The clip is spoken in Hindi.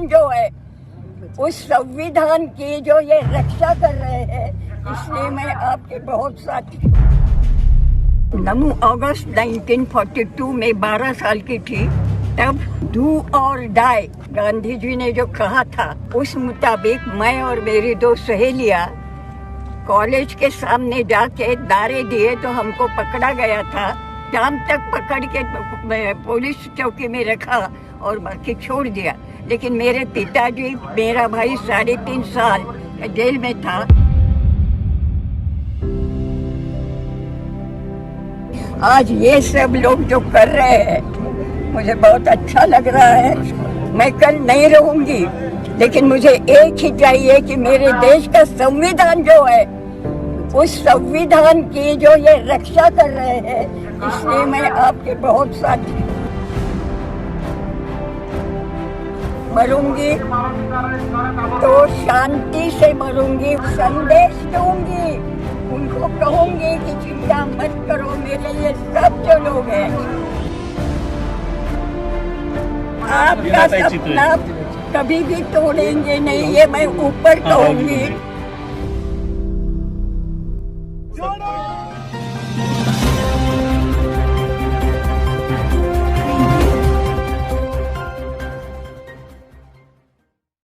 संविधान जो है, उस संविधान की जो ये रक्षा कर रहे हैं, इसलिए मैं आपके बहुत साथी। 9 अगस्त 1942 में 12 साल की थी। तब डू और डाई गांधी जी ने जो कहा था, उस मुताबिक मैं और मेरी 2 सहेलियां कॉलेज के सामने जाके नारे दिए तो हमको पकड़ा गया था। शाम तक पकड़ के पुलिस चौकी में रखा और बाकी छोड़ दिया। लेकिन मेरे पिताजी, मेरा भाई 3.5 साल जेल में था। आज ये सब लोग जो कर रहे हैं, मुझे बहुत अच्छा लग रहा है। मैं कल नहीं रहूंगी, लेकिन मुझे एक ही चाहिए कि मेरे देश का संविधान जो है, उस संविधान की जो ये रक्षा कर रहे हैं, इसलिए मैं आपके बहुत साथी। मरूंगी तो शांति से मरूंगी, संदेश दूंगी, उनको कहूंगी कि चिंता मत करो, मेरे लिए सब जो लोग हैं। आपका सपना कभी भी तोड़ेंगे नहीं, ये मैं ऊपर कहूंगी।